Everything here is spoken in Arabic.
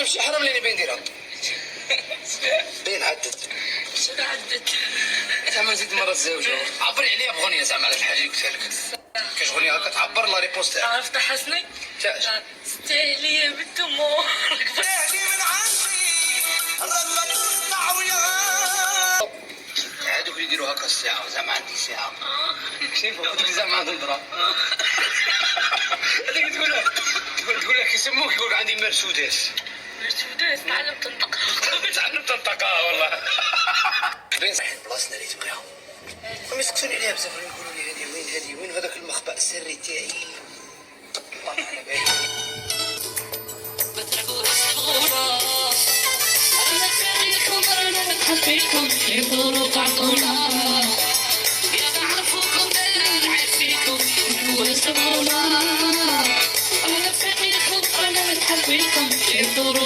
نمشي حرام اللي بين نديرها. بين عدت. شنو عدت؟ زعما نزيد مرة تزوجوا. عبري عليها بغنية زعما على الحاجة اللي قلتها لك. كاش غنية هكا تعبر لا ريبونس تاعك. عرفت حسني؟ تاعش. استاهلي بالدموع. استاهلي من عندي الرغبة تطلع ويا. هادوك اللي يديروا هكا الساعة زعما عندي ساعة. شنو هادوك اللي زعما عندهم درا. هذيك تقول لك يسموك يقول عندي مرسودس. مرسودس تعلم تنطق. تعلم تنطقها والله. بين صحيح بلاصتنا اللي تبغيها. هم يسقسوني عليها بزاف يقولوا لي هذه وين هذاك المخبأ السري تاعي. الله على بالي. حبيكم يقولوا تعطونا يا نعرفوكم نلعب فيكم ويسمعونا أنا فيكم أنا نحبيكم يقولوا